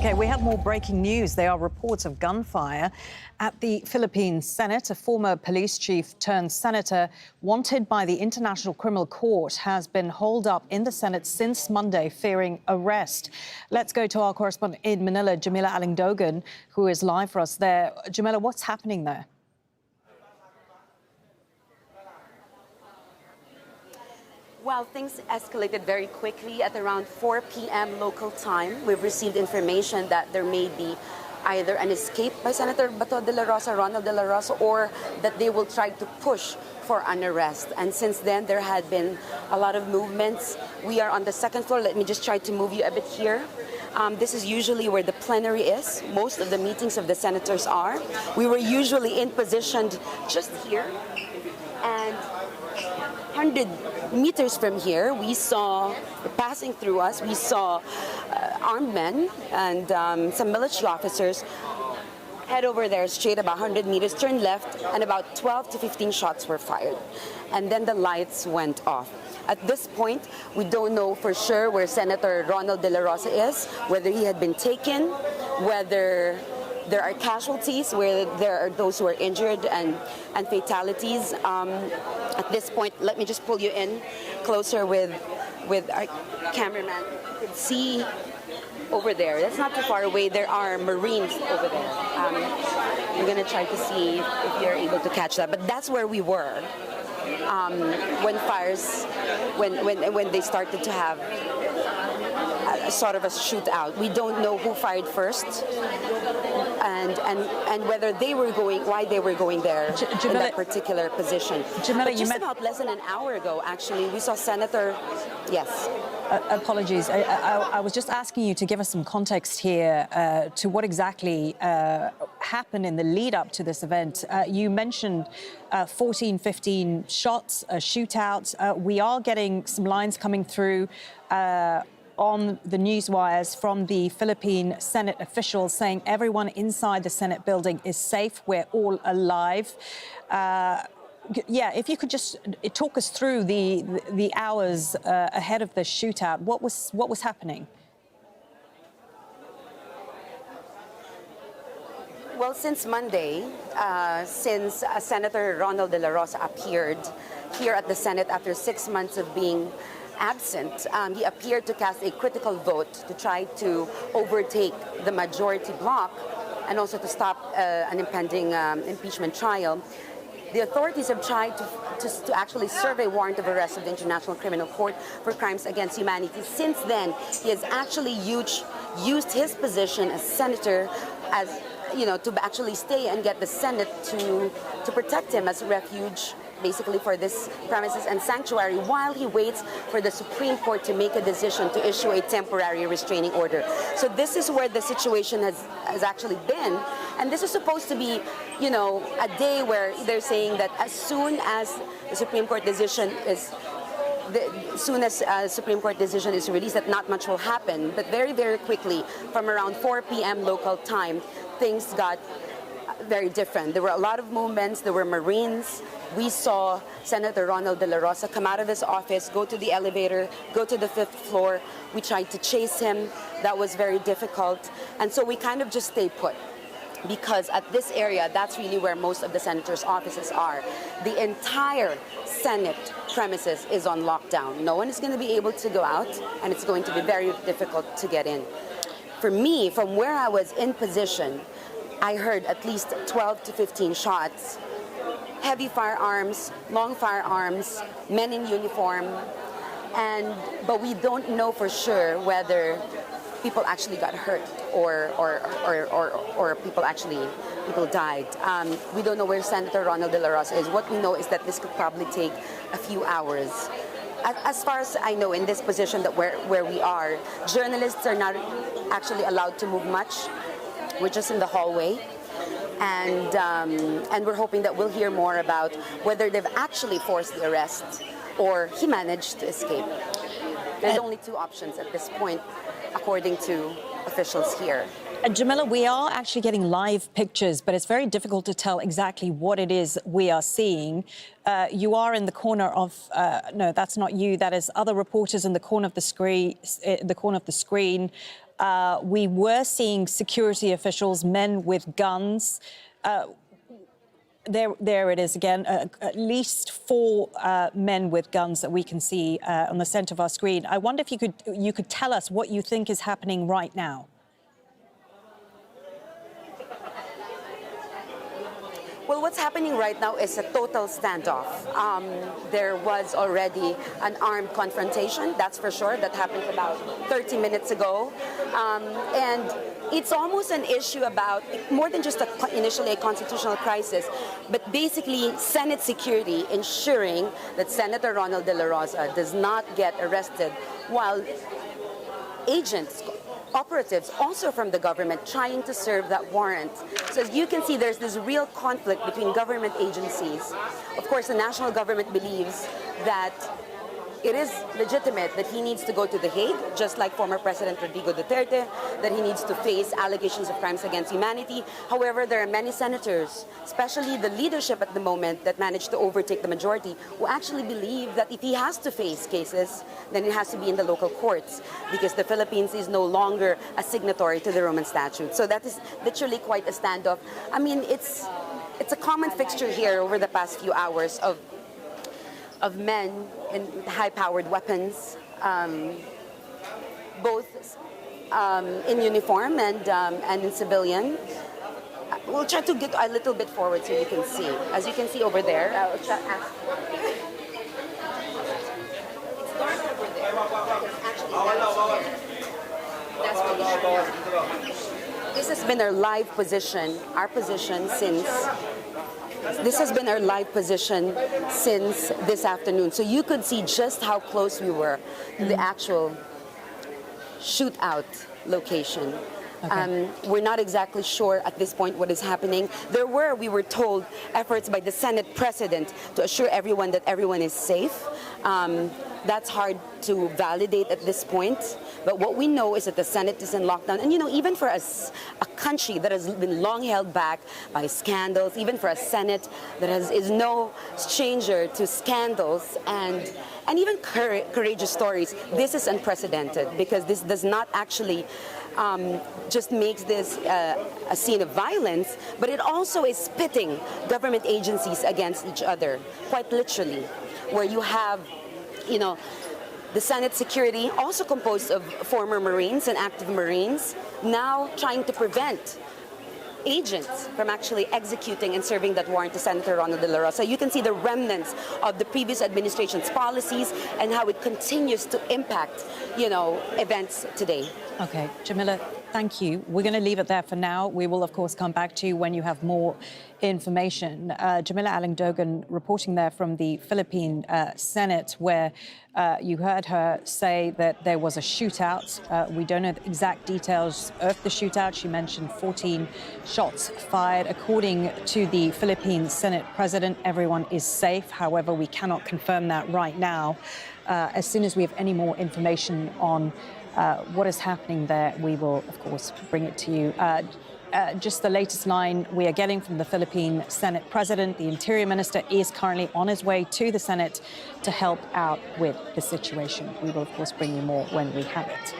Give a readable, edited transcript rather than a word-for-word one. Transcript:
OK, we have more breaking news. There are reports of gunfire at the Philippine Senate. A former police chief turned senator wanted by the International Criminal Court has been holed up in the Senate since Monday, fearing arrest. Let's go to our correspondent in Manila, Jamela Alindogan, who is live for us there. Jamela, what's happening there? Well, things escalated very quickly at around 4 p.m. local time. We've received information that there may be either an escape by Senator Ronald de la Rosa, or that they will try to push for an arrest. And since then, there had been a lot of movements. We are on the second floor. Let me just try to move you a bit here. This is usually where the plenary is. Most of the meetings of the senators are. We were usually in position just here. And 100 meters from here, we saw, passing through us, we saw armed men and some military officers head over there straight about 100 meters, turn left, and about 12 to 15 shots were fired. And then the lights went off. At this point, we don't know for sure where Senator Ronald de la Rosa is, whether he had been taken, whether there are casualties, where there are those who are injured and fatalities. At this point, let me just pull you in closer with our cameraman. You can see over there, that's not too far away, there are Marines over there. I'm going to try to see if you're able to catch that, but that's where we were when they started to have sort of a shootout. We don't know who fired first, and whether they were going, why they were going there in that particular position. Jamela, but just about less than an hour ago, actually, we saw Senator. Yes. Apologies. I was just asking you to give us some context here to what exactly happened in the lead up to this event. You mentioned 14, 15 shots, a shootout. We are getting some lines coming through on the news wires from the Philippine Senate officials saying everyone inside the Senate building is safe. We're all alive. Yeah, if you could just talk us through the hours ahead of the shootout. What was happening? Well, since Monday, since Senator Ronald de la Rosa appeared here at the Senate after 6 months of being absent, he appeared to cast a critical vote to try to overtake the majority bloc and also to stop an impending impeachment trial. The authorities have tried to actually serve a warrant of arrest of the International Criminal Court for crimes against humanity. Since then, he has actually used his position as senator as, you know, to actually stay and get the Senate to protect him as a refuge, basically, for this premises and sanctuary, while he waits for the Supreme Court to make a decision to issue a temporary restraining order. So this is where the situation has actually been. And this is supposed to be, you know, a day where they're saying that as soon as the Supreme Court decision is released, that not much will happen. But very, very quickly, from around 4 p.m. local time, things got very different. There were a lot of movements. There were Marines. We saw Senator Ronald de la Rosa come out of his office, go to the elevator, go to the 5th floor. We tried to chase him. That was very difficult. And so we kind of just stayed put, because at this area, that's really where most of the senators' offices are. The entire Senate premises is on lockdown. No one is going to be able to go out, and it's going to be very difficult to get in. For me, from where I was in position, I heard at least 12 to 15 shots, heavy firearms, long firearms, men in uniform, but we don't know for sure whether people actually got hurt or people died. We don't know where Senator Ronald de la Rosa is. What we know is that this could probably take a few hours. As far as I know, in this position that where we are, journalists are not actually allowed to move much. We're just in the hallway, and we're hoping that we'll hear more about whether they've actually forced the arrest or he managed to escape. There's only two options at this point, according to officials here. Jamela, we are actually getting live pictures, but it's very difficult to tell exactly what it is we are seeing. You are in the corner of, no, that's not you. That is other reporters in the corner of the screen. We were seeing security officials, men with guns. There it is again, at least 4 men with guns that we can see on the center of our screen. I wonder if you could tell us what you think is happening right now. Well, what's happening right now is a total standoff. There was already an armed confrontation, that's for sure, that happened about 30 minutes ago. And it's almost an issue about more than just initially a constitutional crisis, but basically Senate security ensuring that Senator Ronald De La Rosa does not get arrested while agents, operatives also from the government trying to serve that warrant. So as you can see, there's this real conflict between government agencies. Of course, the national government believes that it is legitimate that he needs to go to The Hague, just like former President Rodrigo Duterte, that he needs to face allegations of crimes against humanity. However, there are many senators, especially the leadership at the moment that managed to overtake the majority, who actually believe that if he has to face cases, then it has to be in the local courts, because the Philippines is no longer a signatory to the Roman Statute. So that is literally quite a standoff. I mean, it's a common fixture here over the past few hours of men in high-powered weapons, both in uniform and in civilian. We'll try to get a little bit forward so you can see. As you can see over there, I'll try it's dark over there. Actually, that's really sure. This has been our live position, This has been our live position since this afternoon. So you could see just how close we were to the actual shootout location. Okay. We're not exactly sure at this point what is happening. We were told, efforts by the Senate President to assure everyone that everyone is safe. That's hard to validate at this point. But what we know is that the Senate is in lockdown. And, you know, even for us, a country that has been long held back by scandals, even for a Senate that is no stranger to scandals and even courageous stories, this is unprecedented, because this does not actually just makes this a scene of violence, but it also is pitting government agencies against each other, quite literally, where you have, you know, the Senate security, also composed of former Marines and active Marines, now trying to prevent agents from actually executing and serving that warrant to Senator Ronald De La Rosa. You can see the remnants of the previous administration's policies and how it continues to impact, you know, events today. Okay, Jamela, thank you. We're going to leave it there for now. We will, of course, come back to you when you have more information. Jamela Alindogan reporting there from the Philippine Senate, where you heard her say that there was a shootout. We don't know the exact details of the shootout. She mentioned 14 shots fired. According to the Philippine Senate President, everyone is safe. However, we cannot confirm that right now. As soon as we have any more information on what is happening there, we will, of course, bring it to you. Just the latest line we are getting from the Philippine Senate President. The Interior Minister is currently on his way to the Senate to help out with the situation. We will, of course, bring you more when we have it.